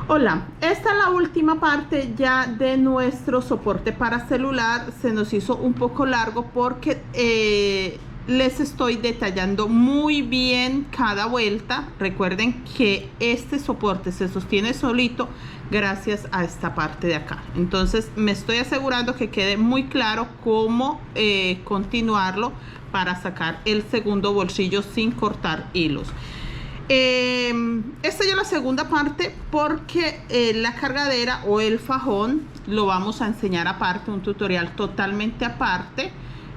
Hola, esta es la última parte ya de nuestro soporte para celular. Se nos hizo un poco largo porque les estoy detallando muy bien cada vuelta. Recuerden que este soporte se sostiene solito gracias a esta parte de acá. Entonces me estoy asegurando que quede muy claro cómo continuarlo para sacar el segundo bolsillo sin cortar hilos. Esta ya es la segunda parte porque la cargadera o el fajón lo vamos a enseñar aparte, un tutorial totalmente aparte.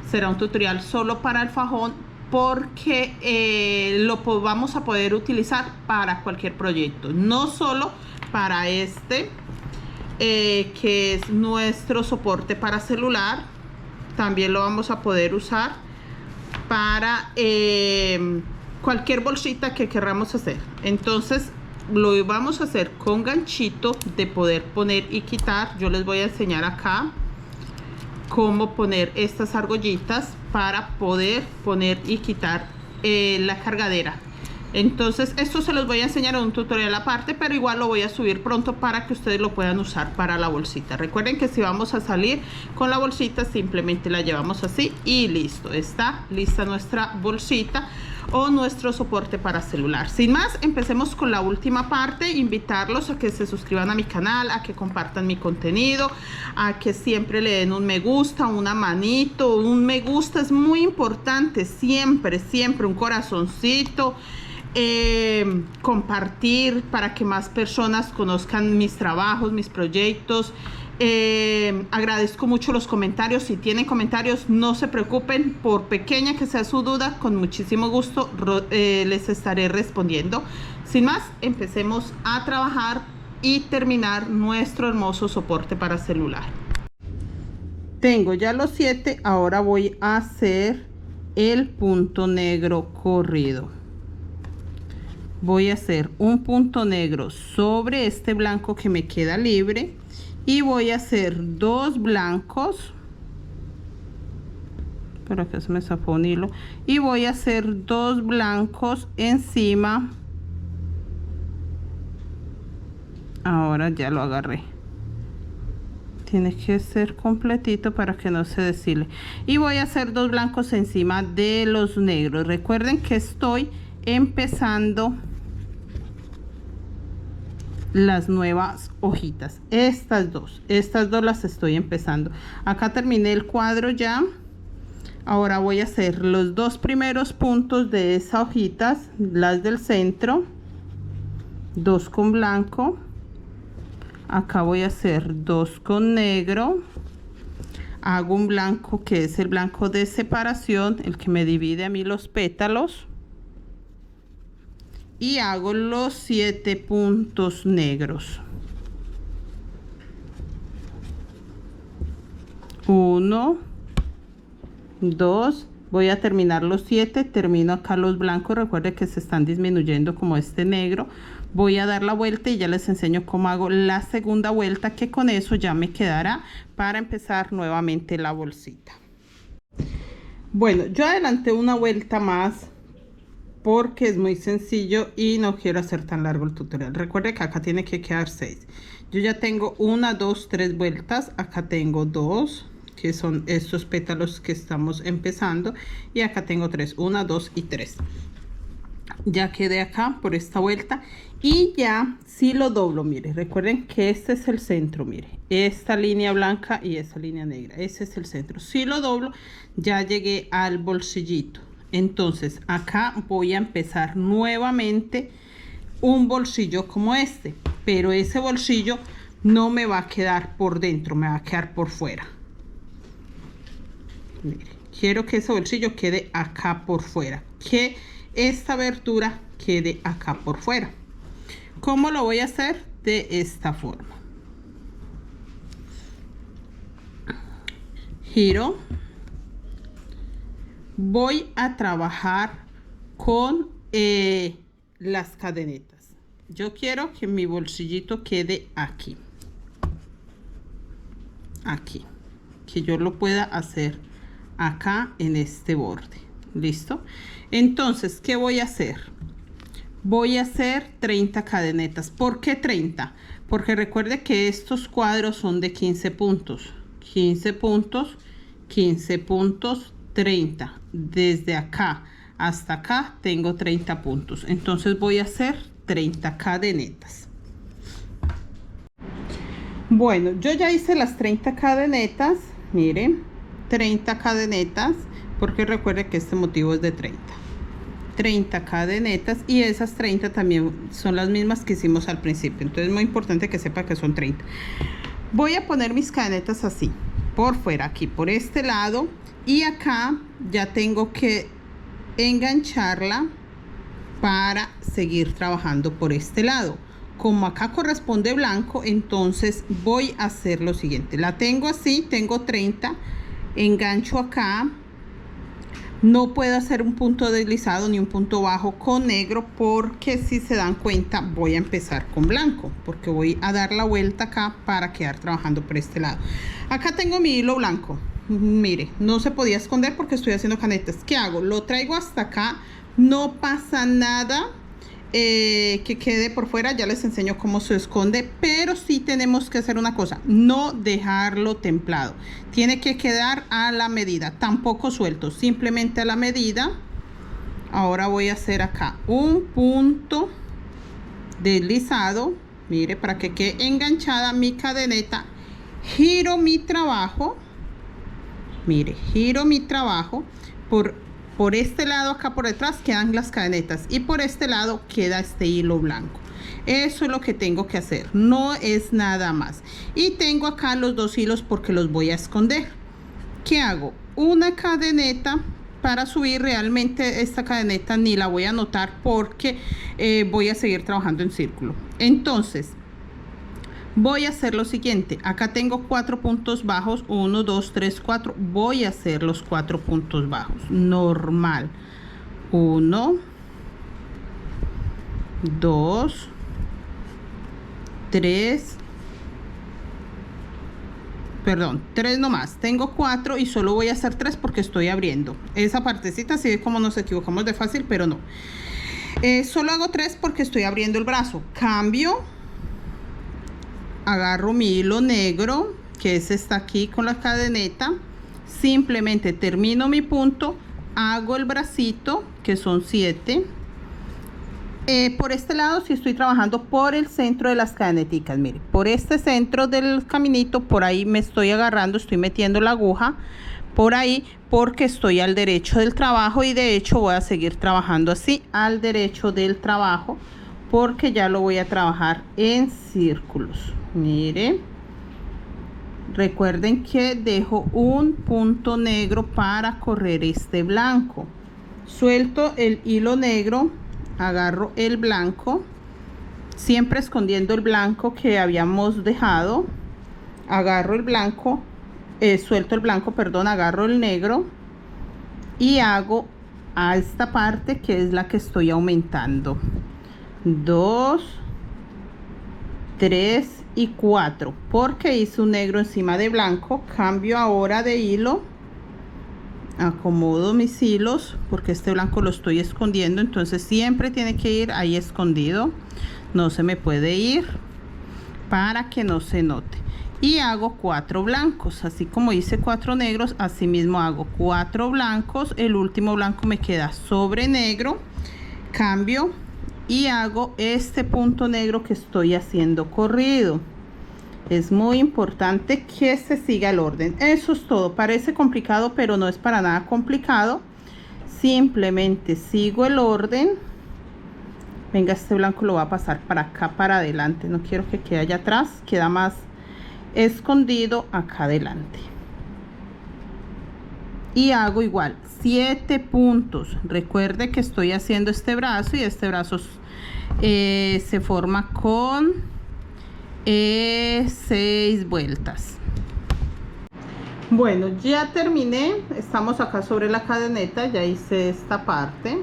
Será un tutorial solo para el fajón porque vamos a poder utilizar para cualquier proyecto, no solo para este que es nuestro soporte para celular. También lo vamos a poder usar para cualquier bolsita que queramos hacer. Entonces lo vamos a hacer con ganchito de poder poner y quitar. Yo les voy a enseñar acá cómo poner estas argollitas para poder poner y quitar la cargadera. Entonces esto se los voy a enseñar en un tutorial aparte, pero igual lo voy a subir pronto para que ustedes lo puedan usar para la bolsita. Recuerden que si vamos a salir con la bolsita, simplemente la llevamos así y listo. Está lista nuestra bolsita o nuestro soporte para celular. Sin más, empecemos con la última parte. Invitarlos a que se suscriban a mi canal, a que compartan mi contenido, a que siempre le den un me gusta, una manito. Un me gusta es muy importante, siempre un corazoncito. Compartir para que más personas conozcan mis trabajos, mis proyectos. Agradezco mucho los comentarios. Si tienen comentarios, no se preocupen, por pequeña que sea su duda, con muchísimo gusto les estaré respondiendo. Sin más, empecemos a trabajar y terminar nuestro hermoso soporte para celular. Tengo ya los 7, ahora voy a hacer el punto negro corrido. Voy a hacer un punto negro sobre este blanco que me queda libre y voy a hacer dos blancos. Pero acá se me zafó un hilo. Y voy a hacer dos blancos encima. Ahora ya lo agarré. Tiene que ser completito para que no se deshile. Y voy a hacer dos blancos encima de los negros. Recuerden que estoy empezando las nuevas hojitas. Estas dos las estoy empezando. Acá terminé el cuadro ya. Ahora voy a hacer los dos primeros puntos de esas hojitas, las del centro, dos con blanco. Acá voy a hacer dos con negro. Hago un blanco que es el blanco de separación, el que me divide a mí los pétalos. Y hago los 7 puntos negros. 1, 2, voy a terminar los 7, termino acá los blancos. Recuerden que se están disminuyendo como este negro. Voy a dar la vuelta y ya les enseño cómo hago la segunda vuelta, que con eso ya me quedará para empezar nuevamente la bolsita. Bueno, yo adelanté una vuelta más porque es muy sencillo y no quiero hacer tan largo el tutorial. Recuerde que acá tiene que quedar 6. Yo ya tengo 1, 2, 3 vueltas. Acá tengo 2, que son estos pétalos que estamos empezando, y acá tengo 3, 1, 2 y 3. Ya quedé acá por esta vuelta y ya si lo doblo, mire, recuerden que este es el centro, mire, esta línea blanca y esta línea negra, ese es el centro. Si lo doblo, ya llegué al bolsillito. Entonces acá voy a empezar nuevamente un bolsillo como este, pero ese bolsillo no me va a quedar por dentro, me va a quedar por fuera. Mire, quiero que ese bolsillo quede acá por fuera, que esta abertura quede acá por fuera. ¿Cómo lo voy a hacer? De esta forma. Giro. Voy a trabajar con las cadenetas. Yo quiero que mi bolsillito quede aquí. Aquí. Que yo lo pueda hacer acá en este borde. ¿Listo? Entonces, ¿qué voy a hacer? voy a hacer 30 cadenetas. ¿Por qué 30? Porque recuerde que estos cuadros son de 15 puntos. 15 puntos, 15 puntos, 30. Desde acá hasta acá tengo 30 puntos. Entonces voy a hacer 30 cadenetas. Bueno, yo ya hice las 30 cadenetas. Miren, 30 cadenetas. Porque recuerde que este motivo es de 30 cadenetas, y esas 30 también son las mismas que hicimos al principio. Entonces es muy importante que sepa que son 30. Voy a poner mis cadenetas así, por fuera, aquí por este lado, y acá ya tengo que engancharla para seguir trabajando por este lado. Como acá corresponde blanco, entonces voy a hacer lo siguiente. La tengo así, tengo 30, engancho acá. No puedo hacer un punto deslizado ni un punto bajo con negro, porque si se dan cuenta voy a empezar con blanco, porque voy a dar la vuelta acá para quedar trabajando por este lado. Acá tengo mi hilo blanco. Mire, no se podía esconder porque estoy haciendo cadenetas. ¿Qué hago? Lo traigo hasta acá, no pasa nada que quede por fuera. Ya les enseño cómo se esconde, pero sí tenemos que hacer una cosa: no dejarlo templado, tiene que quedar a la medida, tampoco suelto, simplemente a la medida. Ahora voy a hacer acá un punto deslizado, mire, para que quede enganchada mi cadeneta. Giro mi trabajo, mire, giro mi trabajo por este lado. Acá por detrás quedan las cadenetas y por este lado queda este hilo blanco. Eso es lo que tengo que hacer, no es nada más. Y tengo acá los dos hilos porque los voy a esconder. ¿Qué hago? Una cadeneta para subir. Realmente esta cadeneta ni la voy a anotar porque voy a seguir trabajando en círculo. Entonces voy a hacer lo siguiente. Acá tengo 4 puntos bajos, 1, 2, 3, 4. Voy a hacer los 4 puntos bajos normal. 1, 2, 3, perdón, 3 nomás. Tengo 4 y solo voy a hacer 3 porque estoy abriendo esa partecita. Así es como nos equivocamos de fácil, pero no. Solo hago 3 porque estoy abriendo el brazo. Cambio, agarro mi hilo negro, que ese está aquí con la cadeneta, simplemente termino mi punto, hago el bracito, que son 7. Por este lado sí estoy trabajando por el centro de las cadeneticas. Mire, por este centro del caminito, por ahí me estoy agarrando, estoy metiendo la aguja por ahí porque estoy al derecho del trabajo, y de hecho voy a seguir trabajando así al derecho del trabajo porque ya lo voy a trabajar en círculos. Mire, recuerden que dejo un punto negro para correr este blanco. Suelto el hilo negro, agarro el blanco, siempre escondiendo el blanco que habíamos dejado. Agarro el blanco, suelto el blanco, perdón, agarro el negro y hago a esta parte que es la que estoy aumentando. 2, 3 y 4, porque hice un negro encima de blanco. Cambio ahora de hilo, acomodo mis hilos porque este blanco lo estoy escondiendo, entonces siempre tiene que ir ahí escondido, no se me puede ir para que no se note. Y hago 4 blancos, así como hice 4 negros, así mismo hago 4 blancos. El último blanco me queda sobre negro. Cambio y hago este punto negro que estoy haciendo corrido. Es muy importante que se siga el orden. Eso es todo. Parece complicado, pero no es para nada complicado. Simplemente sigo el orden. Venga, este blanco lo va a pasar para acá, para adelante. No quiero que quede allá atrás, queda más escondido acá adelante. Y hago igual 7 puntos. Recuerde que estoy haciendo este brazo y este brazo se forma con 6 vueltas. Bueno, ya terminé. Estamos acá sobre la cadeneta, ya hice esta parte.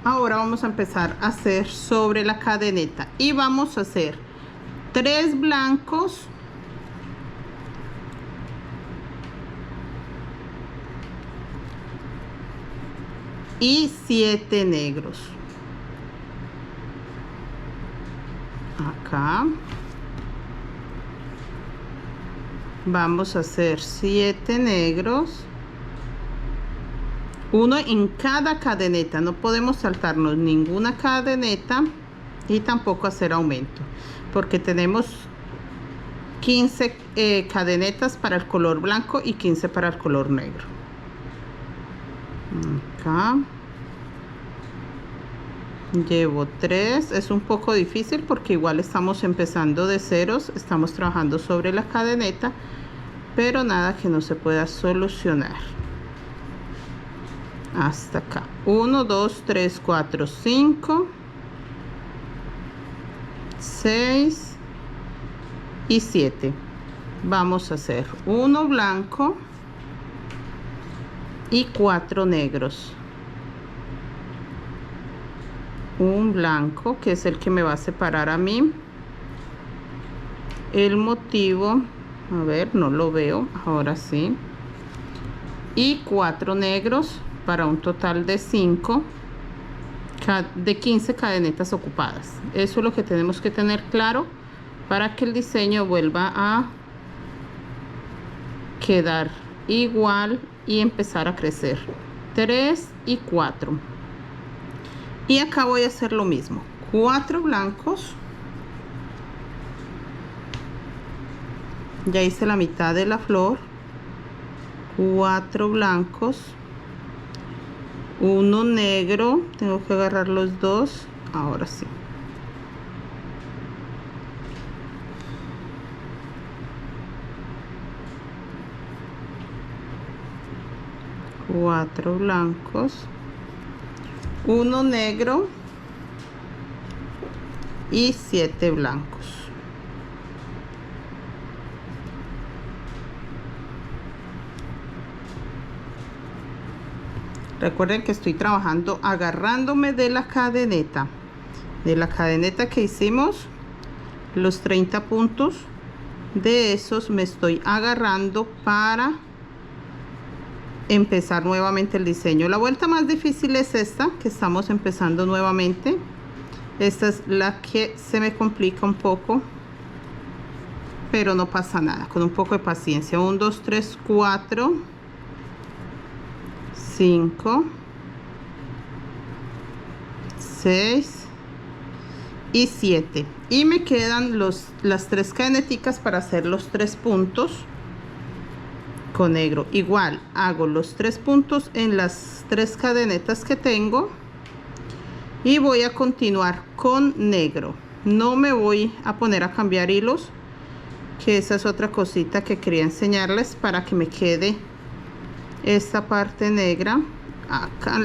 Ahora vamos a empezar a hacer sobre la cadeneta y vamos a hacer 3 blancos, y 7 negros. acá. Vamos a hacer 7 negros, uno en cada cadeneta. No podemos saltarnos ninguna cadeneta y tampoco hacer aumento, porque tenemos 15 cadenetas para el color blanco y 15 para el color negro. Acá llevo 3. Es un poco difícil porque igual estamos empezando de ceros, estamos trabajando sobre la cadeneta, pero nada que no se pueda solucionar. Hasta acá 1 2 3 4 5 6 y 7. Vamos a hacer 1 blanco y 4 negros. Un blanco, que es el que me va a separar a mí el motivo. A ver, no lo veo, ahora sí. Y 4 negros para un total de 15 cadenetas ocupadas. Eso es lo que tenemos que tener claro para que el diseño vuelva a quedar igual y empezar a crecer. 3 y 4. Y acá voy a hacer lo mismo. 4 blancos. Ya hice la mitad de la flor. 4 blancos. 1 negro. Tengo que agarrar los dos. Ahora sí. 4 blancos, 1 negro y 7 blancos. Recuerden que estoy trabajando agarrándome de la cadeneta que hicimos, los 30 puntos. De esos me estoy agarrando para empezar nuevamente el diseño. La vuelta más difícil es esta que estamos empezando nuevamente. Esta es la que se me complica un poco, pero no pasa nada, con un poco de paciencia. 1 2 3 4 5 6 y 7, y me quedan las 3 cadeneticas para hacer los 3 puntos con negro. Igual hago los 3 puntos en las 3 cadenetas que tengo y voy a continuar con negro. No me voy a poner a cambiar hilos, que esa es otra cosita que quería enseñarles para que me quede esta parte negra. Acá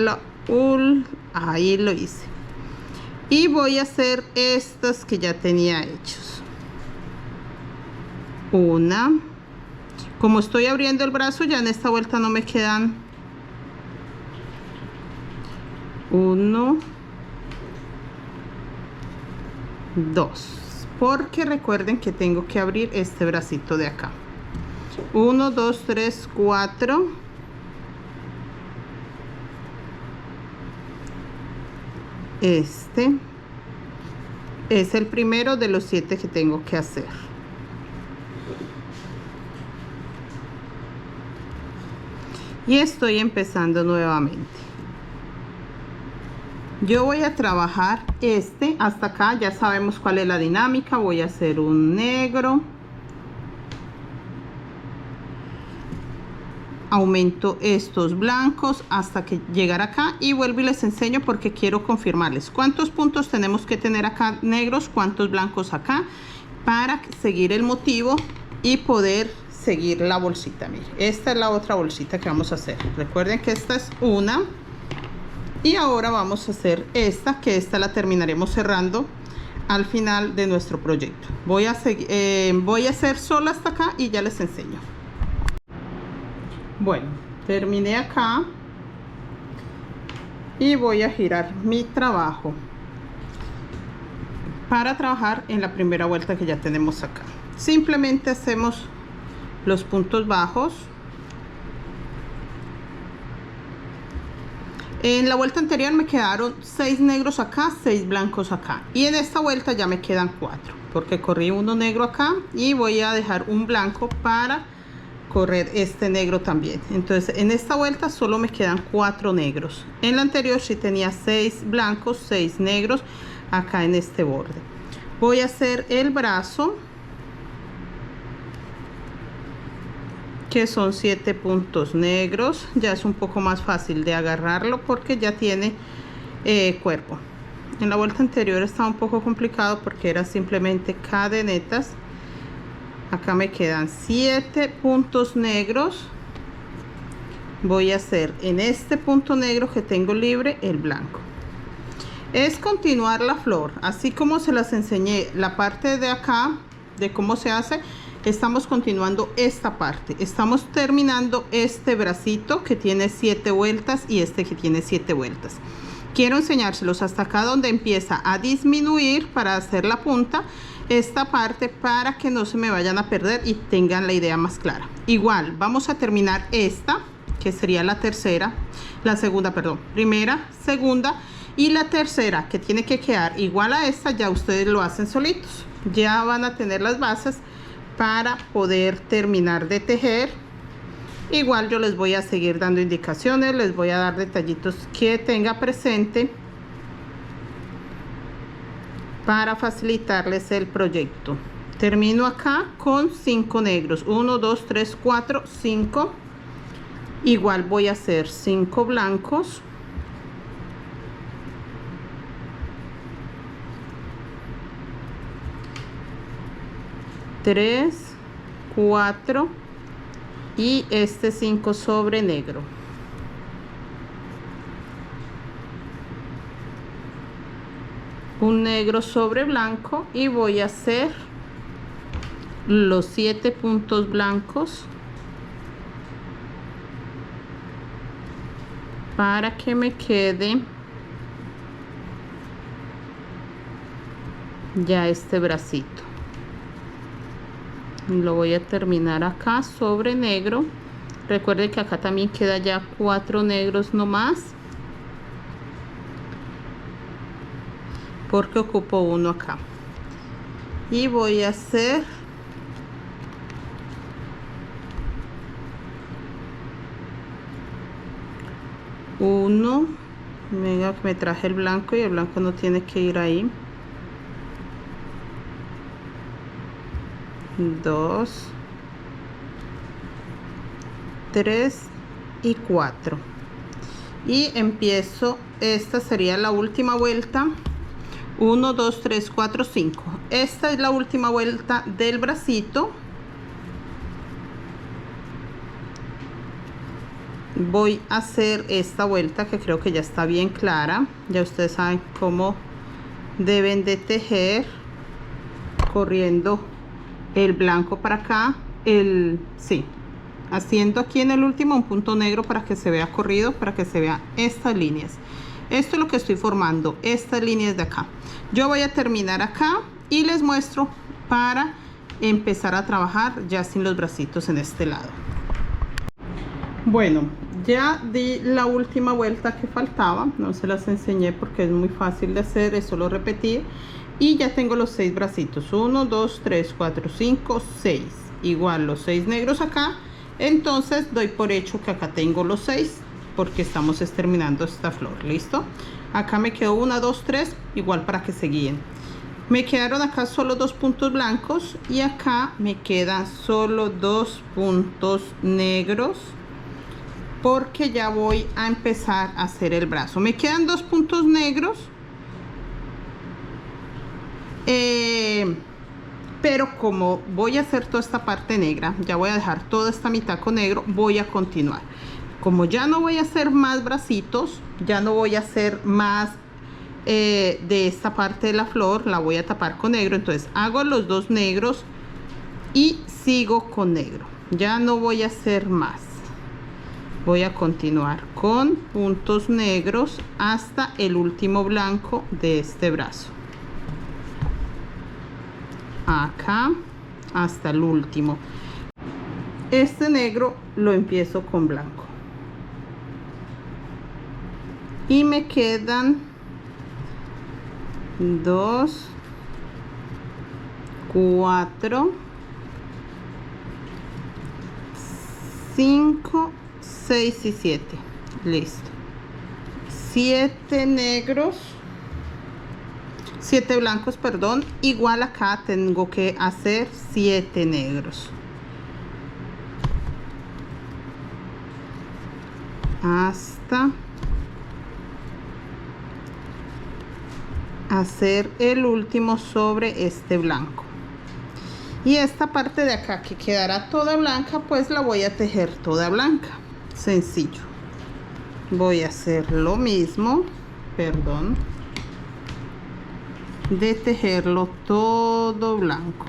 ahí lo hice, y voy a hacer estas que ya tenía hechos. Una, como estoy abriendo el brazo, ya en esta vuelta no me quedan 1 2, porque recuerden que tengo que abrir este bracito de acá. 1 2 3 4 este es el primero de los 7 que tengo que hacer. Y estoy empezando nuevamente. Yo voy a trabajar hasta acá. Ya sabemos cuál es la dinámica. Voy a hacer un negro, aumento estos blancos hasta que llegar acá, y vuelvo y les enseño porque quiero confirmarles cuántos puntos tenemos que tener acá negros, cuántos blancos acá, para seguir el motivo y poder seguir la bolsita. Miren, esta es la otra bolsita que vamos a hacer. Recuerden que esta es una, y ahora vamos a hacer esta, que esta la terminaremos cerrando al final de nuestro proyecto. Voy a hacer solo hasta acá y ya les enseño. Bueno, terminé acá y voy a girar mi trabajo para trabajar en la primera vuelta que ya tenemos acá. Simplemente hacemos los puntos bajos, En la vuelta anterior me quedaron 6 negros acá, 6 blancos acá, y en esta vuelta ya me quedan 4 porque corrí uno negro acá y voy a dejar un blanco para correr este negro también. Entonces en esta vuelta solo me quedan 4 negros. En la anterior sí tenía 6 blancos, 6 negros acá en este borde. Voy a hacer el brazo, que son 7 puntos negros. Ya es un poco más fácil de agarrarlo porque ya tiene cuerpo. En la vuelta anterior estaba un poco complicado porque era simplemente cadenetas. Acá me quedan 7 puntos negros. Voy a hacer en este punto negro que tengo libre el blanco. Es continuar la flor, así como se las enseñé la parte de acá de cómo se hace. Estamos continuando esta parte, estamos terminando este bracito que tiene 7 vueltas y este que tiene 7 vueltas. Quiero enseñárselos hasta acá donde empieza a disminuir para hacer la punta, esta parte, para que no se me vayan a perder y tengan la idea más clara. Igual vamos a terminar esta, que sería la tercera, la segunda, perdón, primera, segunda, y la tercera que tiene que quedar igual a esta, ya ustedes lo hacen solitos. Ya van a tener las bases para poder terminar de tejer. Igual yo les voy a seguir dando indicaciones, les voy a dar detallitos que tenga presente para facilitarles el proyecto. Termino acá con 5 negros, 1, 2, 3, 4, 5. Igual voy a hacer 5 blancos, tres, 4 y este 5 sobre negro. Un negro sobre blanco y voy a hacer los 7 puntos blancos para que me quede ya este bracito. Lo voy a terminar acá sobre negro. Recuerden que acá también queda ya 4 negros nomás, porque ocupo uno acá. Y voy a hacer uno. Venga, que me traje el blanco y el blanco no tiene que ir ahí. 2, 3 y 4 y empiezo. Esta sería la última vuelta. 1, 2, 3, 4, 5. Esta es la última vuelta del bracito. Voy a hacer esta vuelta que creo que ya está bien clara. Ya ustedes saben cómo deben de tejer, corriendo el blanco para acá, haciendo aquí en el último un punto negro para que se vea corrido, para que se vean estas líneas. Esto es lo que estoy formando, estas líneas de acá. Yo voy a terminar acá y les muestro para empezar a trabajar ya sin los bracitos en este lado. Bueno, ya di la última vuelta que faltaba, no se las enseñé porque es muy fácil de hacer, es solo repetir. Y ya tengo los 6 bracitos, 1, 2, 3, 4, 5, 6. Igual los 6 negros acá. Entonces doy por hecho que acá tengo los 6 porque estamos terminando esta flor. ¿Listo? Acá me quedó 1, 2, 3, igual para que se guíen. Me quedaron acá solo 2 puntos blancos y acá me quedan solo 2 puntos negros, porque ya voy a empezar a hacer el brazo. Me quedan 2 puntos negros, pero como voy a hacer toda esta parte negra, ya voy a dejar toda esta mitad con negro, voy a continuar. Como ya no voy a hacer más bracitos, ya no voy a hacer más de esta parte de la flor, la voy a tapar con negro. Entonces hago los 2 negros y sigo con negro, ya no voy a hacer más. Voy a continuar con puntos negros hasta el último blanco de este brazo. Acá hasta el último. Este negro lo empiezo con blanco. y me quedan 2, 4, 5, 6 y 7. Listo. 7 negros, 7 blancos, perdón. Igual acá tengo que hacer 7 negros hasta hacer el último sobre este blanco. Y esta parte de acá que quedará toda blanca, pues la voy a tejer toda blanca. Sencillo. Voy a hacer lo mismo, perdón, de tejerlo todo blanco.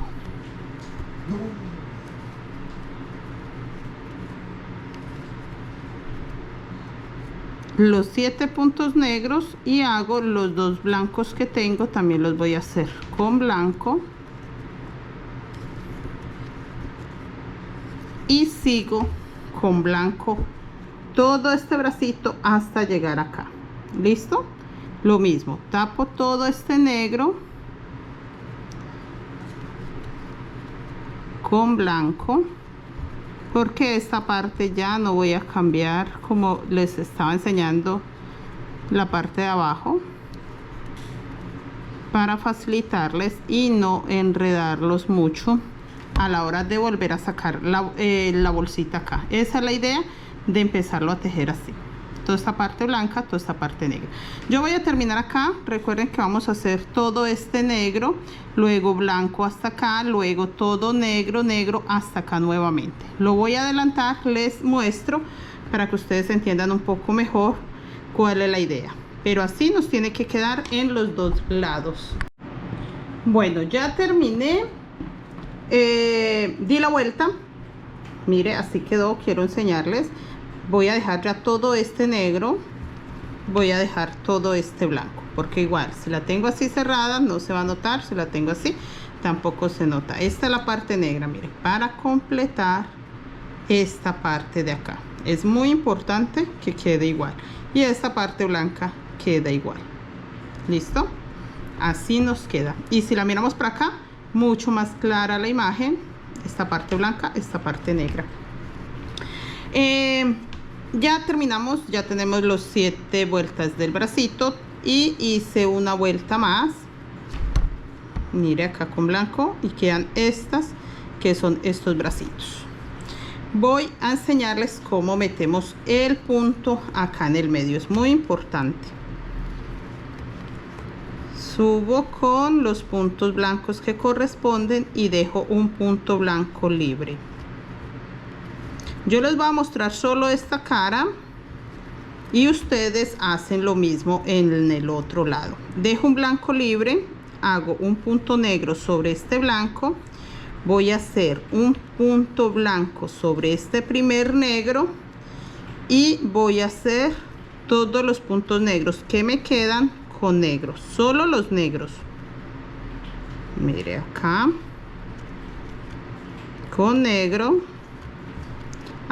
Los 7 puntos negros y hago los 2 blancos que tengo, también los voy a hacer con blanco. Y sigo con blanco todo este bracito hasta llegar acá. ¿Listo? Lo mismo, tapo todo este negro con blanco, porque esta parte ya no voy a cambiar, como les estaba enseñando la parte de abajo, para facilitarles y no enredarlos mucho a la hora de volver a sacar la bolsita acá. Esa es la idea de empezarlo a tejer así, toda esta parte blanca, toda esta parte negra. Yo voy a terminar acá. Recuerden que vamos a hacer todo este negro, luego blanco hasta acá, luego todo negro, negro hasta acá nuevamente. Lo voy a adelantar, les muestro para que ustedes entiendan un poco mejor cuál es la idea, pero así nos tiene que quedar en los dos lados. Bueno, ya terminé. Di la vuelta, mire, así quedó. Quiero enseñarles. Voy a dejar ya todo este negro, voy a dejar todo este blanco, porque igual si la tengo así cerrada no se va a notar, si la tengo así tampoco se nota. Esta es la parte negra, mire, para completar esta parte de acá es muy importante que quede igual, y esta parte blanca queda igual. Listo, así nos queda. Y si la miramos para acá, mucho más clara la imagen, esta parte blanca, esta parte negra. Ya terminamos, ya tenemos los 7 vueltas del bracito y hice una vuelta más, mire acá con blanco, y quedan estas que son estos bracitos. Voy a enseñarles cómo metemos el punto acá en el medio, es muy importante. Subo con los puntos blancos que corresponden y dejo un punto blanco libre. Yo les voy a mostrar solo esta cara y ustedes hacen lo mismo en el otro lado. Dejo un blanco libre, hago un punto negro sobre este blanco, voy a hacer un punto blanco sobre este primer negro y voy a hacer todos los puntos negros que me quedan con negros, solo los negros. Mire acá, con negro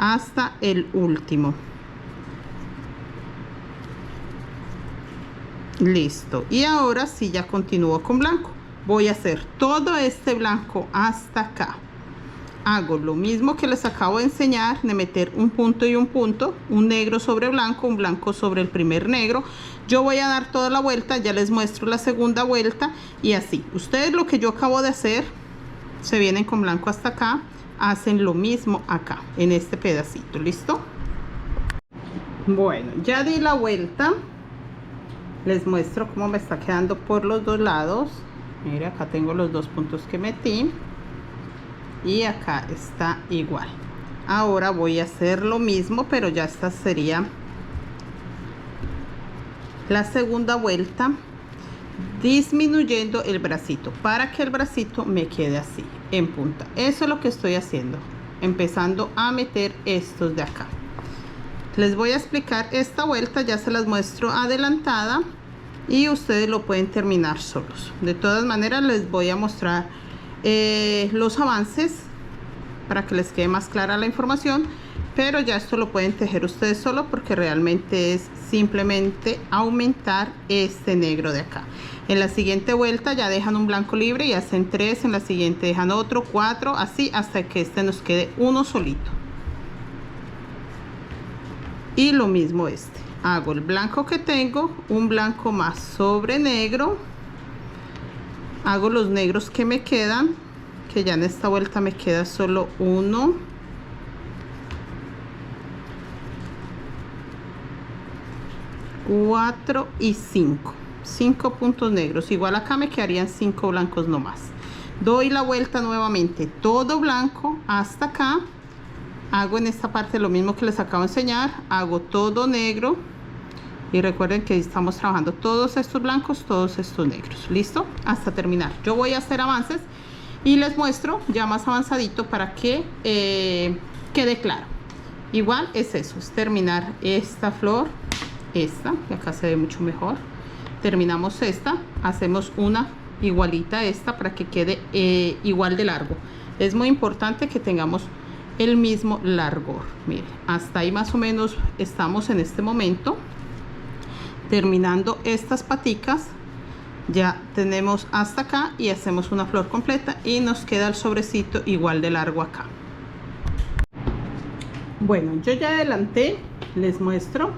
hasta el último. Listo, y ahora sí ya continúo con blanco. Voy a hacer todo este blanco hasta acá. Hago lo mismo que les acabo de enseñar, de meter un punto y un punto, un negro sobre blanco, un blanco sobre el primer negro. Yo voy a dar toda la vuelta, ya les muestro la segunda vuelta, y así ustedes lo que yo acabo de hacer, se vienen con blanco hasta acá, hacen lo mismo acá en este pedacito. ¿Listo? Bueno, ya di la vuelta, les muestro cómo me está quedando por los dos lados. Mire, acá tengo los dos puntos que metí y acá está igual. Ahora voy a hacer lo mismo, pero ya esta sería la segunda vuelta, disminuyendo el bracito para que el bracito me quede así en punta. Eso es lo que estoy haciendo, empezando a meter estos de acá. Les voy a explicar esta vuelta, ya se las muestro adelantada y ustedes lo pueden terminar solos. De todas maneras les voy a mostrar los avances para que les quede más clara la información, pero ya esto lo pueden tejer ustedes solo porque realmente es simplemente aumentar este negro de acá. En la siguiente vuelta ya dejan un blanco libre y hacen 3, en la siguiente dejan otro, 4, así hasta que este nos quede uno solito. Y lo mismo este, hago el blanco que tengo, un blanco más sobre negro, hago los negros que me quedan, que ya en esta vuelta me queda solo 1, 4 y 5 puntos negros. Igual acá me quedarían 5 blancos nomás. Doy la vuelta nuevamente, todo blanco hasta acá. Hago en esta parte lo mismo que les acabo de enseñar, hago todo negro y recuerden que estamos trabajando todos estos blancos, todos estos negros. ¿Listo? Hasta terminar. Yo voy a hacer avances y les muestro ya más avanzadito para que quede claro. Igual es eso, es terminar esta flor, esta, que acá se ve mucho mejor. Terminamos esta, hacemos una igualita a esta para que quede igual de largo. Es muy importante que tengamos el mismo largor. Mire, hasta ahí más o menos estamos en este momento. Terminando estas paticas, ya tenemos hasta acá y hacemos una flor completa y nos queda el sobrecito igual de largo acá. Bueno, yo ya adelanté, les muestro.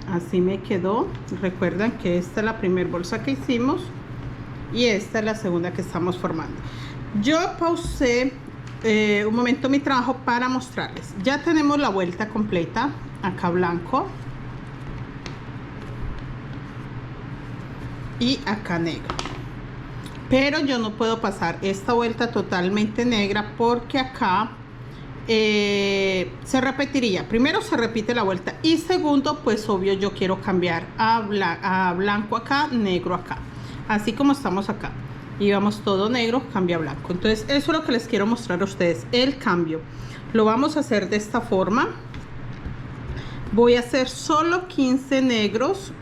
Así me quedó. Recuerden que esta es la primera bolsa que hicimos y esta es la segunda que estamos formando. Yo pausé un momento mi trabajo para mostrarles. Ya tenemos la vuelta completa, acá blanco y acá negro, pero yo no puedo pasar esta vuelta totalmente negra porque acá se repetiría. Primero se repite la vuelta y segundo, pues obvio yo quiero cambiar a blanco acá, negro acá, así como estamos acá. Y vamos todo negro, cambia blanco. Entonces eso es lo que les quiero mostrar a ustedes, el cambio. Lo vamos a hacer de esta forma. Voy a hacer solo 15 negros.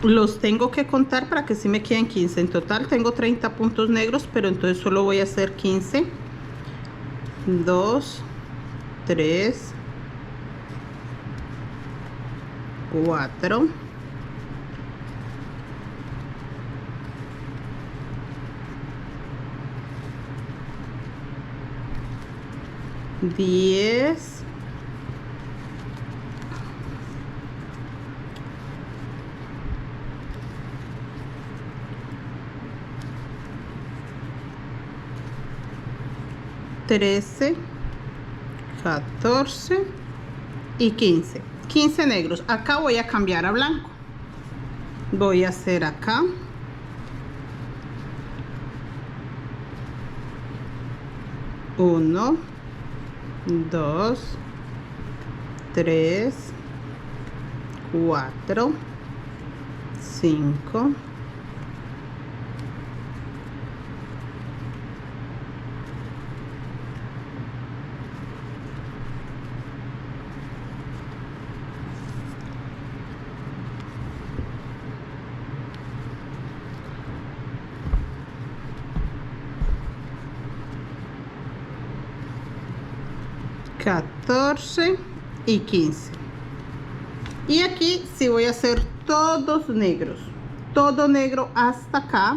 Los tengo que contar para que sí me queden 15. En total tengo 30 puntos negros, pero entonces solo voy a hacer 15. 2, 3, 4, 10, 13, 14 y 15. 15 negros. Acá voy a cambiar a blanco. Voy a hacer acá uno, 2, 3, 4, 5, 14 y 15. Y aquí sí voy a hacer todos negros, todo negro hasta acá.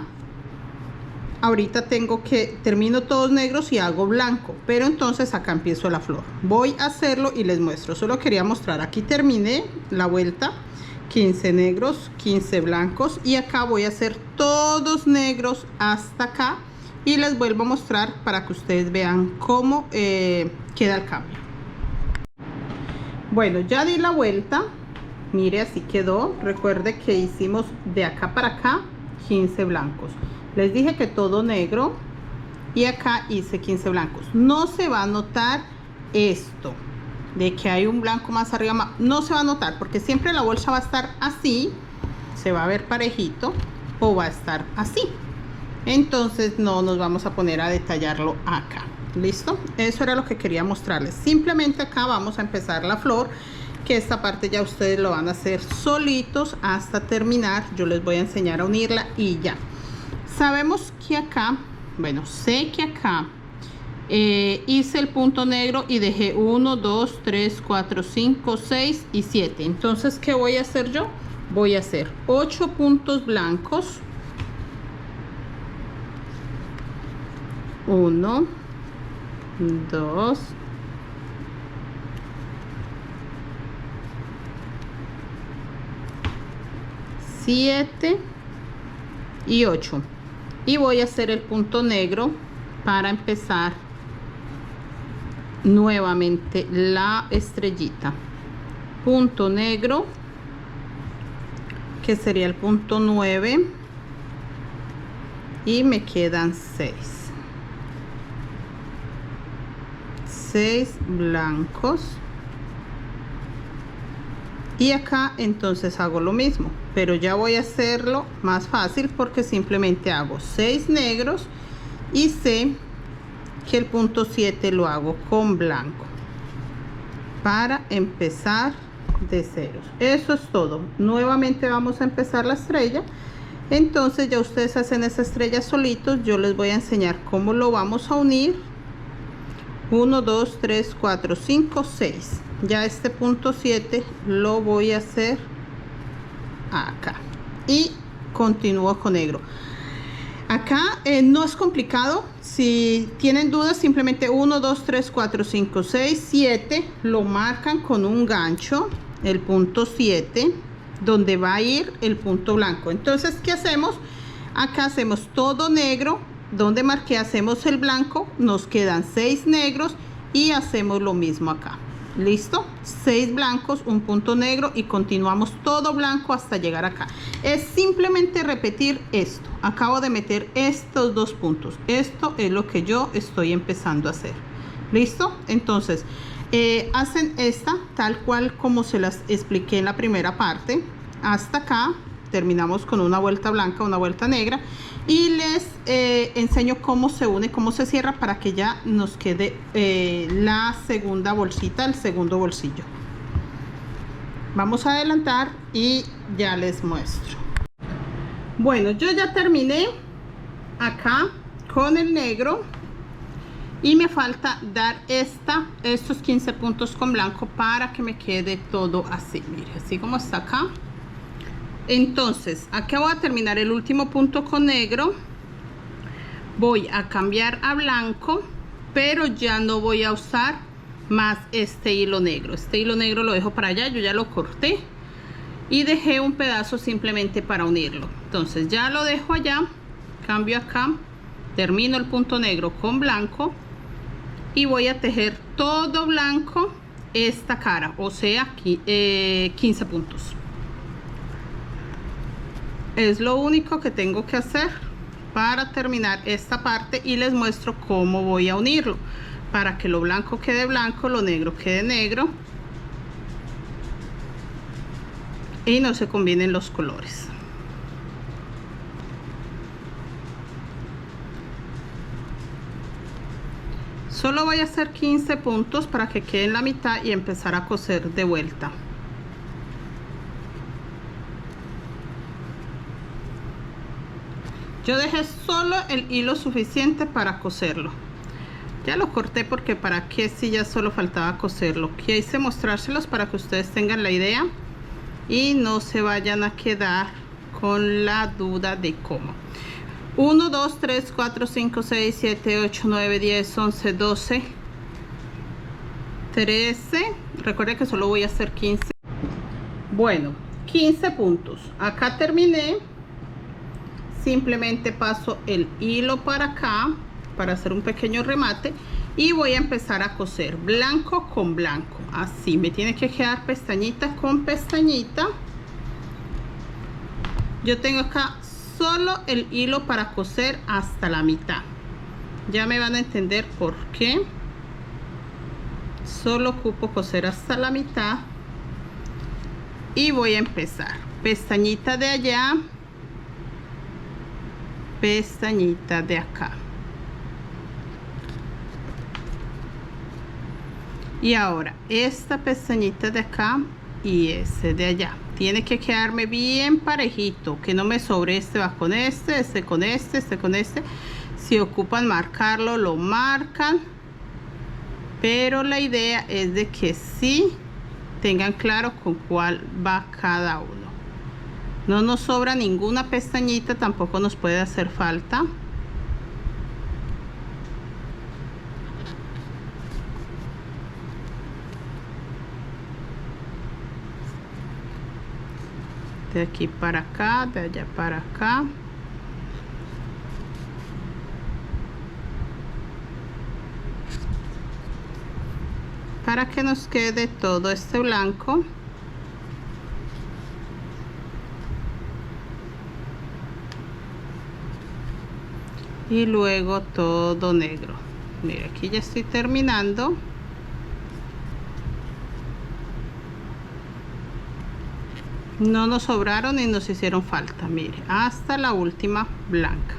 Ahorita tengo que termino todos negros y hago blanco, pero entonces acá empiezo la flor. Voy a hacerlo y les muestro. Solo quería mostrar, aquí terminé la vuelta, 15 negros, 15 blancos, y acá voy a hacer todos negros hasta acá y les vuelvo a mostrar para que ustedes vean cómo queda el cambio. Bueno, ya di la vuelta, mire, así quedó. Recuerde que hicimos de acá para acá 15 blancos. Les dije que todo negro y acá hice 15 blancos. No se va a notar esto de que hay un blanco más arriba, no se va a notar porque siempre la bolsa va a estar así, se va a ver parejito, o va a estar así. Entonces no nos vamos a poner a detallarlo acá. ¿Listo? Eso era lo que quería mostrarles. Simplemente acá vamos a empezar la flor que esta parte ya ustedes lo van a hacer solitos hasta terminar. Yo les voy a enseñar a unirla y ya. Sabemos que acá, bueno, sé que acá hice el punto negro y dejé 1, 2, 3, 4, 5, 6 y 7. Entonces, ¿qué voy a hacer yo? Voy a hacer 8 puntos blancos. 1, 2, 7 y 8. Y voy a hacer el punto negro para empezar nuevamente la estrellita. Punto negro, que sería el punto 9, y me quedan 6 blancos. Y acá entonces hago lo mismo, pero ya voy a hacerlo más fácil porque simplemente hago 6 negros y sé que el punto 7 lo hago con blanco para empezar de ceros. Eso es todo. Nuevamente vamos a empezar la estrella. Entonces ya ustedes hacen esa estrella solitos. Yo les voy a enseñar cómo lo vamos a unir. 1, 2, 3, 4, 5, 6. Ya este punto 7 lo voy a hacer acá y continúo con negro. Acá no es complicado. Si tienen dudas, simplemente 1, 2, 3, 4, 5, 6, 7 lo marcan con un gancho, el punto 7, donde va a ir el punto blanco. Entonces, ¿qué hacemos? Acá hacemos todo negro, donde marqué hacemos el blanco, nos quedan 6 negros y hacemos lo mismo acá. Listo, 6 blancos, un punto negro y continuamos todo blanco hasta llegar acá. Es simplemente repetir esto. Acabo de meter estos 2 puntos. Esto es lo que yo estoy empezando a hacer. Listo, entonces hacen esta tal cual como se las expliqué en la primera parte. Hasta acá terminamos con una vuelta blanca, una vuelta negra, y les enseño cómo se une, cómo se cierra para que ya nos quede la segunda bolsita, el segundo bolsillo. Vamos a adelantar y ya les muestro. Bueno, yo ya terminé acá con el negro y me falta dar estos 15 puntos con blanco para que me quede todo así, mire, así como está acá. Entonces, acá voy a terminar el último punto con negro. Voy a cambiar a blanco, pero ya no voy a usar más este hilo negro. Este hilo negro lo dejo para allá, yo ya lo corté y dejé un pedazo simplemente para unirlo. Entonces ya lo dejo allá, cambio acá, termino el punto negro con blanco y voy a tejer todo blanco esta cara, o sea, aquí 15 puntos. Es lo único que tengo que hacer para terminar esta parte y les muestro cómo voy a unirlo para que lo blanco quede blanco, lo negro quede negro y no se combinen los colores. Solo voy a hacer 15 puntos para que quede en la mitad y empezar a coser de vuelta. Yo dejé solo el hilo suficiente para coserlo. Ya lo corté porque para qué si ya solo faltaba coserlo. Quise mostrárselos para que ustedes tengan la idea y no se vayan a quedar con la duda de cómo. 1, 2, 3, 4, 5, 6, 7, 8, 9, 10, 11, 12, 13. Recuerden que solo voy a hacer 15. Bueno, 15 puntos. Acá terminé. Simplemente paso el hilo para acá para hacer un pequeño remate y voy a empezar a coser blanco con blanco. Así me tiene que quedar pestañita con pestañita. Yo tengo acá solo el hilo para coser hasta la mitad. Ya me van a entender por qué. Solo ocupo coser hasta la mitad y voy a empezar pestañita de allá, pestañita de acá. Y ahora esta pestañita de acá y este de allá tiene que quedarme bien parejito, que no me sobre. Este va con este con este con este. Si ocupan marcarlo, lo marcan, pero la idea es de que sí tengan claro con cuál va cada uno. No nos sobra ninguna pestañita, tampoco nos puede hacer falta. De aquí para acá, de allá para acá. Para que nos quede todo este blanco. Y luego todo negro. Mira, aquí ya estoy terminando. No nos sobraron ni nos hicieron falta, mire, hasta la última blanca.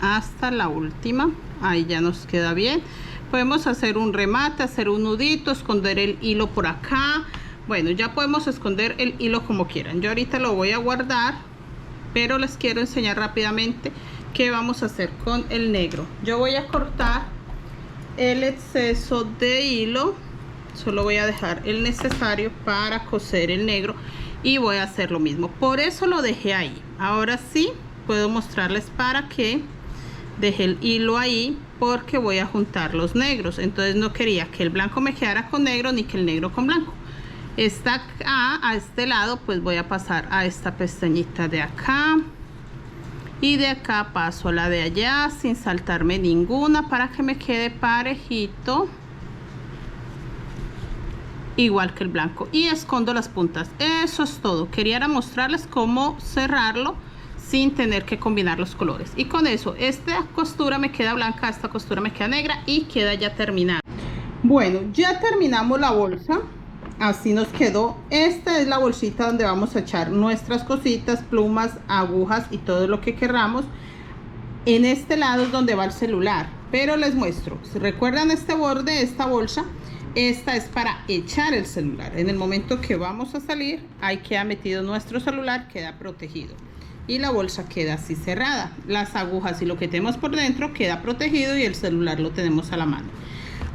Hasta la última, ahí ya nos queda bien. Podemos hacer un remate, hacer un nudito, esconder el hilo por acá. Bueno, ya podemos esconder el hilo como quieran. Yo ahorita lo voy a guardar, pero les quiero enseñar rápidamente qué vamos a hacer con el negro. Yo voy a cortar el exceso de hilo. Solo voy a dejar el necesario para coser el negro y voy a hacer lo mismo. Por eso lo dejé ahí. Ahora sí puedo mostrarles para qué dejé el hilo ahí, porque voy a juntar los negros. Entonces no quería que el blanco me quedara con negro ni que el negro con blanco. Esta acá, a este lado, pues voy a pasar a esta pestañita de acá. Y de acá paso a la de allá sin saltarme ninguna para que me quede parejito. Igual que el blanco, y escondo las puntas. Eso es todo. Quería mostrarles cómo cerrarlo sin tener que combinar los colores. Y con eso, esta costura me queda blanca, esta costura me queda negra y queda ya terminada. Bueno, ya terminamos la bolsa. Así nos quedó. Esta es la bolsita donde vamos a echar nuestras cositas, plumas, agujas y todo lo que queramos. En este lado es donde va el celular, pero les muestro. Si recuerdan este borde, esta bolsa, esta es para echar el celular. En el momento que vamos a salir, ahí queda metido nuestro celular, queda protegido. Y la bolsa queda así cerrada. Las agujas y lo que tenemos por dentro queda protegido y el celular lo tenemos a la mano.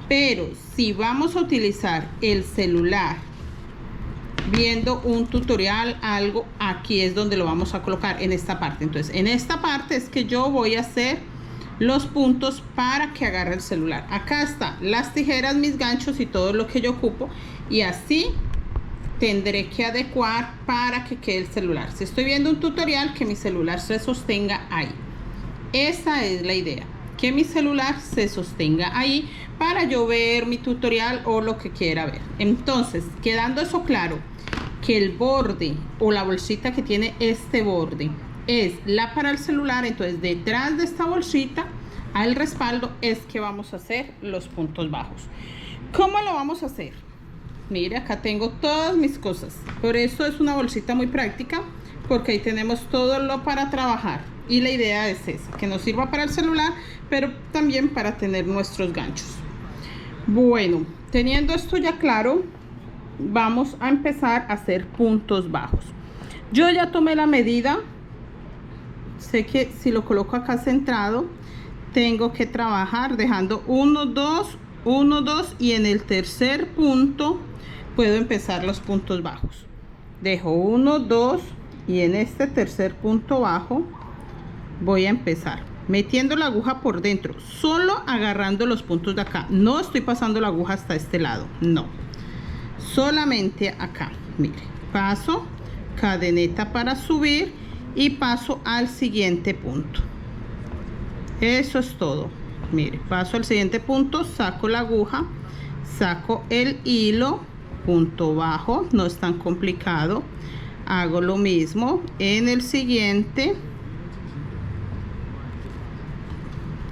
Pero si vamos a utilizar el celular viendo un tutorial, algo, aquí es donde lo vamos a colocar, en esta parte. Entonces, en esta parte es que yo voy a hacer los puntos para que agarre el celular. Acá están las tijeras, mis ganchos y todo lo que yo ocupo, y así tendré que adecuar para que quede el celular. Si estoy viendo un tutorial, que mi celular se sostenga ahí. Esa es la idea, que mi celular se sostenga ahí para yo ver mi tutorial o lo que quiera ver. Entonces, quedando eso claro, que el borde o la bolsita que tiene este borde es la para el celular, entonces detrás de esta bolsita al respaldo es que vamos a hacer los puntos bajos. ¿Cómo lo vamos a hacer? Mire, acá tengo todas mis cosas. Por eso es una bolsita muy práctica, porque ahí tenemos todo lo para trabajar. Y la idea es esa, que nos sirva para el celular, pero también para tener nuestros ganchos. Bueno, teniendo esto ya claro, vamos a empezar a hacer puntos bajos. Yo ya tomé la medida. Sé que si lo coloco acá centrado, tengo que trabajar dejando 1, 2, 1, 2, y en el tercer punto puedo empezar los puntos bajos. Dejo 1, 2, y en este tercer punto bajo voy a empezar metiendo la aguja por dentro, solo agarrando los puntos de acá. No estoy pasando la aguja hasta este lado, no, solamente acá. Mire, paso cadeneta para subir y paso al siguiente punto. Eso es todo. Mire, paso al siguiente punto, saco la aguja, saco el hilo, punto bajo, no es tan complicado. Hago lo mismo en el siguiente,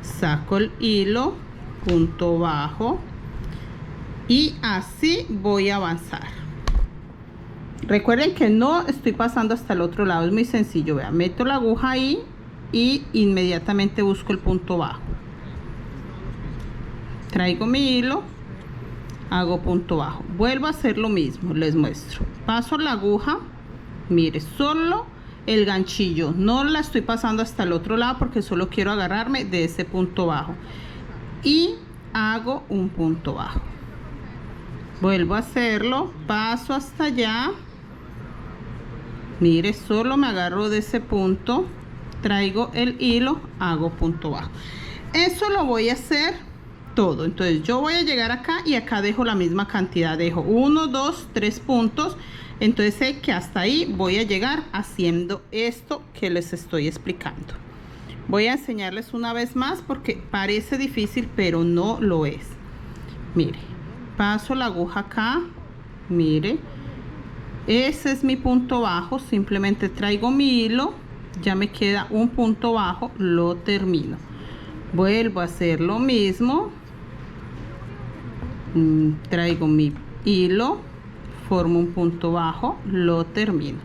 saco el hilo, punto bajo, y así voy a avanzar. Recuerden que no estoy pasando hasta el otro lado, es muy sencillo. Vean, meto la aguja ahí y inmediatamente busco el punto bajo. traigo mi hilo, hago punto bajo, vuelvo a hacer lo mismo, les muestro, paso la aguja, mire, solo el ganchillo, no la estoy pasando hasta el otro lado porque solo quiero agarrarme de ese punto bajo y hago un punto bajo, vuelvo a hacerlo, paso hasta allá, mire, solo me agarro de ese punto, traigo el hilo, hago punto bajo. Eso lo voy a hacer todo. Entonces yo voy a llegar acá y acá dejo la misma cantidad, dejo 1, 2, 3 puntos. Entonces sé que hasta ahí voy a llegar haciendo esto que les estoy explicando. Voy a enseñarles una vez más porque parece difícil, pero no lo es. Mire, paso la aguja acá, mire, ese es mi punto bajo, simplemente traigo mi hilo, ya me queda un punto bajo, lo termino, vuelvo a hacer lo mismo, traigo mi hilo, formo un punto bajo, lo termino.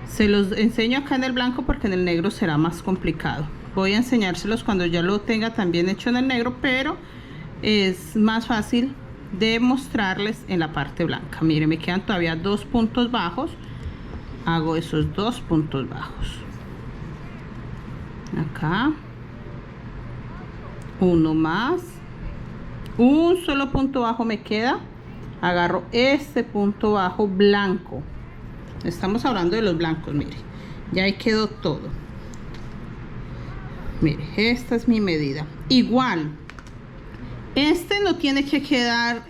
Se los enseño acá en el blanco porque en el negro será más complicado. Voy a enseñárselos cuando ya lo tenga también hecho en el negro, pero es más fácil de mostrarles en la parte blanca. Miren, me quedan todavía 2 puntos bajos, hago esos 2 puntos bajos acá, uno más, un solo punto bajo me queda, agarro este punto bajo blanco, estamos hablando de los blancos, mire, ya ahí quedó todo, mire, esta es mi medida, igual este no tiene que quedar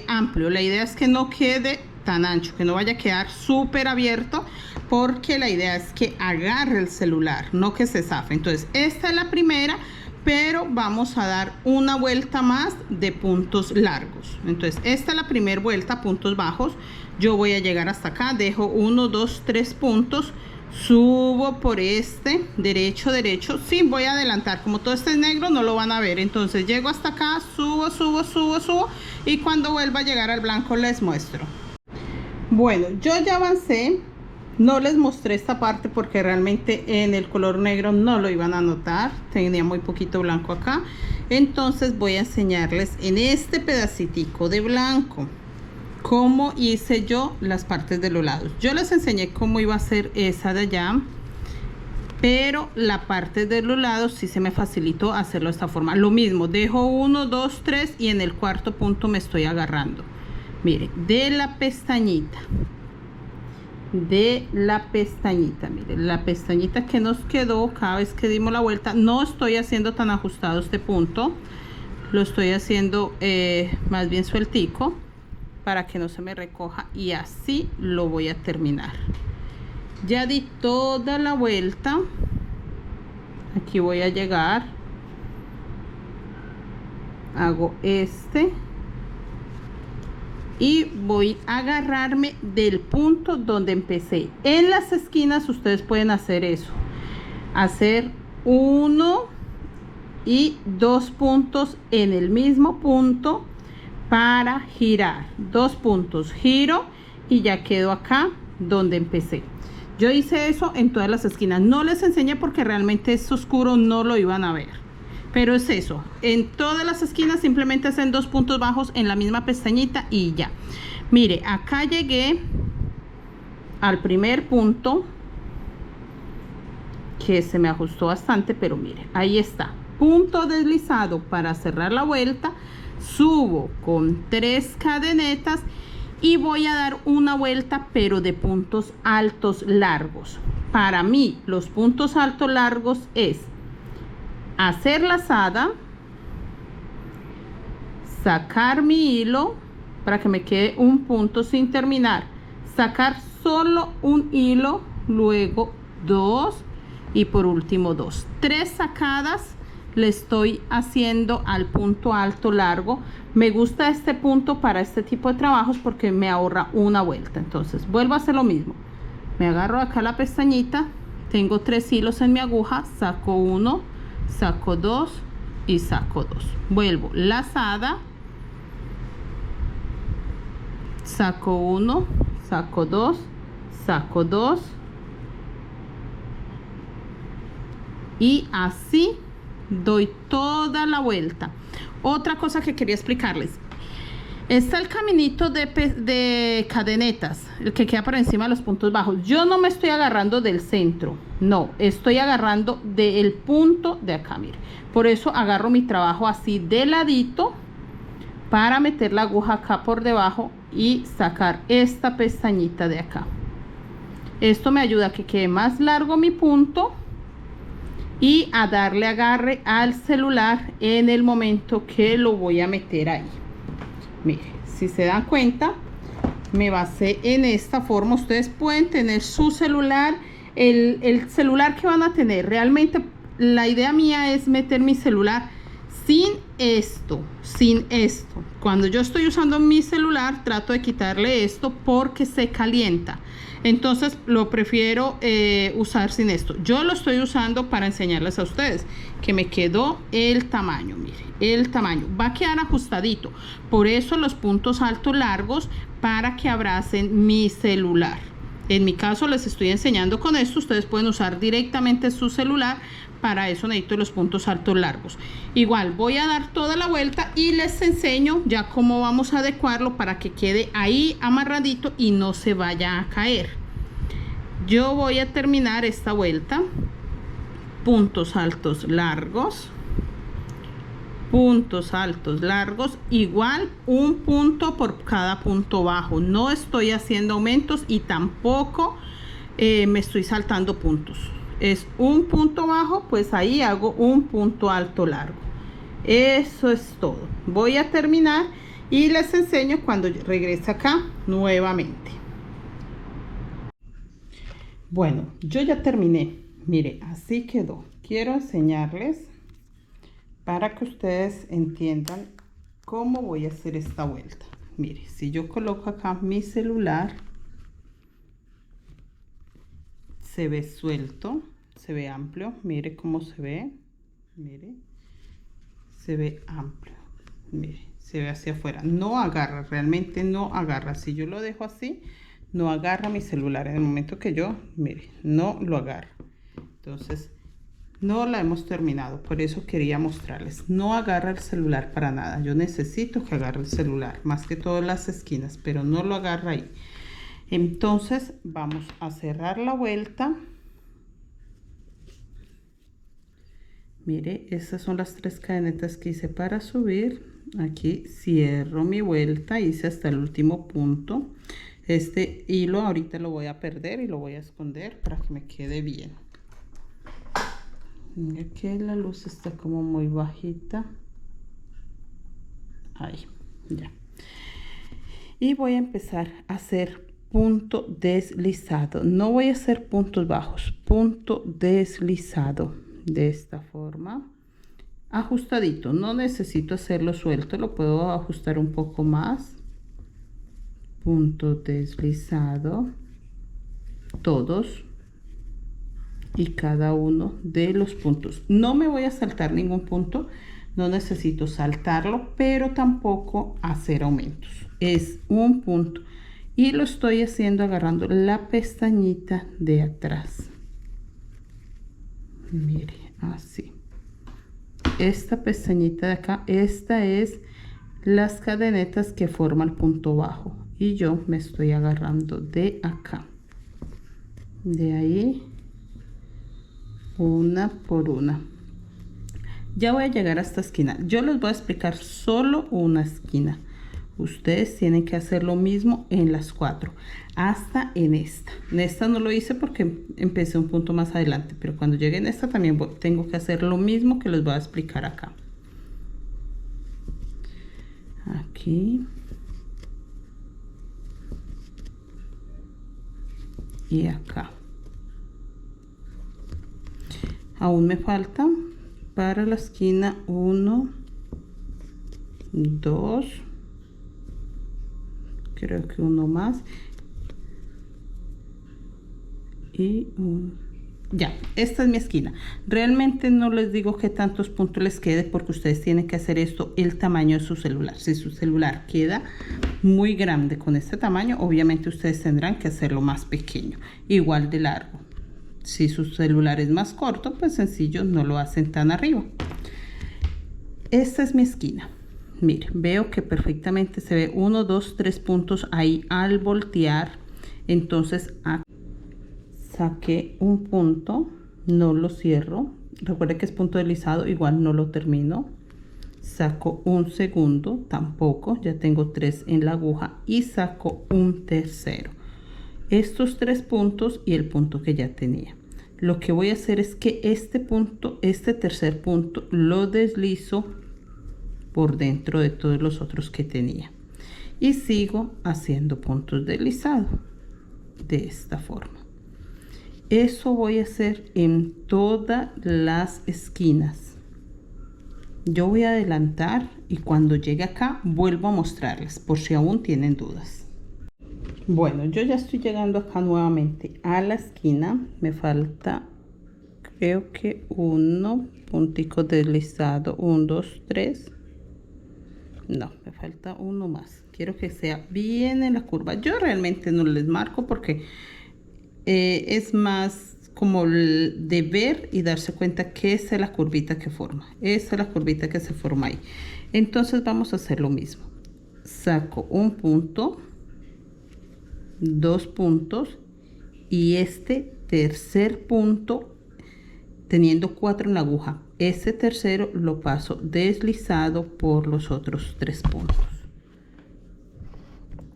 amplio, la idea es que no quede tan ancho, que no vaya a quedar súper abierto, porque la idea es que agarre el celular, no que se zafe. Entonces esta es la primera, pero vamos a dar una vuelta más de puntos largos. Entonces esta es la primera vuelta, puntos bajos, yo voy a llegar hasta acá, dejo 1, 2, 3 puntos, subo por este, derecho, derecho, sí, voy a adelantar, como todo este es negro no lo van a ver, entonces llego hasta acá, subo, subo, subo, subo, y cuando vuelva a llegar al blanco les muestro. Bueno, yo ya avancé, no les mostré esta parte porque realmente en el color negro no lo iban a notar, tenía muy poquito blanco acá, entonces voy a enseñarles en este pedacitico de blanco cómo hice yo las partes de los lados. Yo les enseñé cómo iba a ser esa de allá, pero la parte de los lados sí se me facilitó hacerlo de esta forma. Lo mismo, dejo 1, 2, 3 y en el cuarto punto me estoy agarrando. Mire, de la pestañita, mire, la pestañita que nos quedó cada vez que dimos la vuelta, no estoy haciendo tan ajustado este punto, lo estoy haciendo más bien sueltico para que no se me recoja, y así lo voy a terminar. Ya di toda la vuelta, aquí voy a llegar, hago este y voy a agarrarme del punto donde empecé. En las esquinas ustedes pueden hacer eso, hacer 1 y 2 puntos en el mismo punto para girar, 2 puntos, giro y ya quedo acá donde empecé. Yo hice eso en todas las esquinas, no les enseñé porque realmente es oscuro, no lo iban a ver, pero es eso, en todas las esquinas simplemente hacen 2 puntos bajos en la misma pestañita y ya. Mire, acá llegué al primer punto que se me ajustó bastante, pero mire, ahí está, punto deslizado para cerrar la vuelta, subo con 3 cadenetas y voy a dar una vuelta pero de puntos altos largos. Para mí los puntos altos largos es hacer lazada, sacar mi hilo para que me quede un punto sin terminar, sacar solo un hilo, luego 2 y por último 2, 3 sacadas le estoy haciendo al punto alto largo. Me gusta este punto para este tipo de trabajos porque me ahorra una vuelta. Entonces vuelvo a hacer lo mismo, me agarro acá la pestañita, tengo 3 hilos en mi aguja, saco 1, saco 2 y saco 2, vuelvo lazada, saco 1, saco 2, saco 2 y así doy toda la vuelta. Otra cosa que quería explicarles, está el caminito de cadenetas, el que queda por encima de los puntos bajos. Yo no me estoy agarrando del centro, no, estoy agarrando del punto de acá, mire. Por eso agarro mi trabajo así de ladito para meter la aguja acá por debajo y sacar esta pestañita de acá. Esto me ayuda a que quede más largo mi punto y a darle agarre al celular en el momento que lo voy a meter ahí. Mire, si se dan cuenta, me basé en esta forma. Ustedes pueden tener su celular, el celular que van a tener. Realmente la idea mía es meter mi celular sin esto, Cuando yo estoy usando mi celular, trato de quitarle esto porque se calienta. Entonces lo prefiero usar sin esto. Yo lo estoy usando para enseñarles a ustedes que me quedó el tamaño. Mire, el tamaño va a quedar ajustadito. Por eso los puntos altos largos, para que abracen mi celular. En mi caso les estoy enseñando con esto. Ustedes pueden usar directamente su celular. Para eso necesito los puntos altos largos. Igual voy a dar toda la vuelta y les enseño ya cómo vamos a adecuarlo para que quede ahí amarradito y no se vaya a caer. Yo voy a terminar esta vuelta. Puntos altos largos. Puntos altos largos. Igual un punto por cada punto bajo. No estoy haciendo aumentos y tampoco me estoy saltando puntos. Es un punto bajo, pues ahí hago un punto alto largo. Eso es todo. Voy a terminar y les enseño cuando regrese acá nuevamente. Bueno, yo ya terminé. Mire, así quedó. Quiero enseñarles para que ustedes entiendan cómo voy a hacer esta vuelta. Mire, si yo coloco acá mi celular, se ve suelto, se ve amplio. Mire cómo se ve. Mire, se ve amplio. Mire, se ve hacia afuera. No agarra, realmente no agarra. Si yo lo dejo así, no agarra mi celular. En el momento que yo, mire, no lo agarra. Entonces, no la hemos terminado. Por eso quería mostrarles. No agarra el celular para nada. Yo necesito que agarre el celular, más que todas las esquinas, pero no lo agarra ahí. Entonces vamos a cerrar la vuelta. Mire, estas son las 3 cadenetas que hice para subir. Aquí cierro mi vuelta, hice hasta el último punto. Este hilo ahorita lo voy a perder y lo voy a esconder para que me quede bien. Mira que la luz está como muy bajita. Ahí, ya. Y voy a empezar a hacer punto deslizado. No voy a hacer puntos bajos, punto deslizado de esta forma, ajustadito. No necesito hacerlo suelto, lo puedo ajustar un poco más. Punto deslizado, todos y cada uno de los puntos. No me voy a saltar ningún punto, no necesito saltarlo, pero tampoco hacer aumentos. Es un punto. Y lo estoy haciendo agarrando la pestañita de atrás. Mire, así. Esta pestañita de acá, esta es las cadenetas que forman el punto bajo. Y yo me estoy agarrando de acá. De ahí, una por una. Ya voy a llegar a esta esquina. Yo les voy a explicar solo una esquina. Ustedes tienen que hacer lo mismo en las 4, hasta en esta. En esta no lo hice porque empecé un punto más adelante, pero cuando llegue en esta también tengo que hacer lo mismo que les voy a explicar acá. Aquí. Y acá. Aún me falta para la esquina 1, 2, creo que uno más y ya, esta es mi esquina. Realmente no les digo que tantos puntos les quede porque ustedes tienen que hacer esto el tamaño de su celular. Si su celular queda muy grande con este tamaño, obviamente ustedes tendrán que hacerlo más pequeño, igual de largo. Si su celular es más corto, pues sencillo, no lo hacen tan arriba. esta es mi esquina. Mire, veo que perfectamente se ve 1, 2, 3 puntos ahí al voltear. Entonces saqué un punto, no lo cierro. Recuerde que es punto deslizado, igual no lo termino. Saco un segundo, tampoco, ya tengo 3 en la aguja, y saco un tercero. Estos 3 puntos y el punto que ya tenía. Lo que voy a hacer es que este punto, este tercer punto, lo deslizo por dentro de todos los otros que tenía y sigo haciendo puntos deslizados de esta forma. Eso voy a hacer en todas las esquinas. Yo voy a adelantar y cuando llegue acá vuelvo a mostrarles por si aún tienen dudas. Bueno, yo ya estoy llegando acá nuevamente a la esquina. Me falta, creo que uno puntico deslizado, 1, 2, 3. No, me falta uno más. Quiero que sea bien en la curva. Yo realmente no les marco porque es más como de ver y darse cuenta que esa es la curvita que forma. Esa es la curvita que se forma ahí. Entonces vamos a hacer lo mismo. Saco un punto, 2 puntos y este tercer punto, teniendo 4 en la aguja, ese tercero lo paso deslizado por los otros 3 puntos.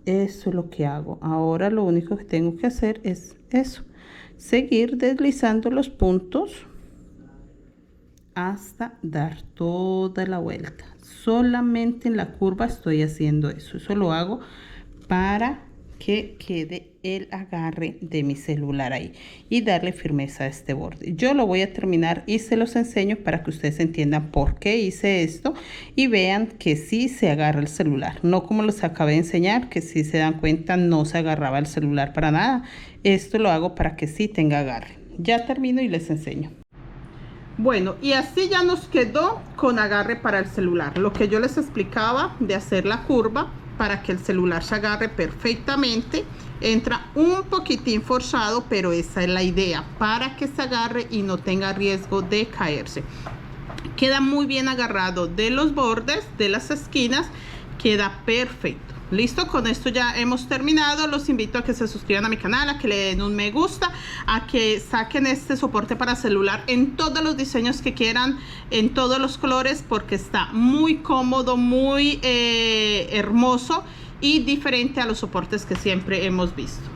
Eso es lo que hago. Ahora lo único que tengo que hacer es eso, seguir deslizando los puntos hasta dar toda la vuelta. Solamente en la curva estoy haciendo eso. Eso lo hago para que quede el agarre de mi celular ahí y darle firmeza a este borde. Yo lo voy a terminar y se los enseño para que ustedes entiendan por qué hice esto y vean que sí se agarra el celular, no como les acabé de enseñar, que si se dan cuenta no se agarraba el celular para nada. Esto lo hago para que sí tenga agarre. Ya termino y les enseño. Bueno, y así ya nos quedó con agarre para el celular. Lo que yo les explicaba de hacer la curva para que el celular se agarre perfectamente. Entra un poquitín forzado, pero esa es la idea, para que se agarre y no tenga riesgo de caerse. Queda muy bien agarrado de los bordes, de las esquinas, queda perfecto. Listo, con esto ya hemos terminado. Los invito a que se suscriban a mi canal, a que le den un me gusta, a que saquen este soporte para celular en todos los diseños que quieran, en todos los colores, porque está muy cómodo, muy hermoso y diferente a los soportes que siempre hemos visto.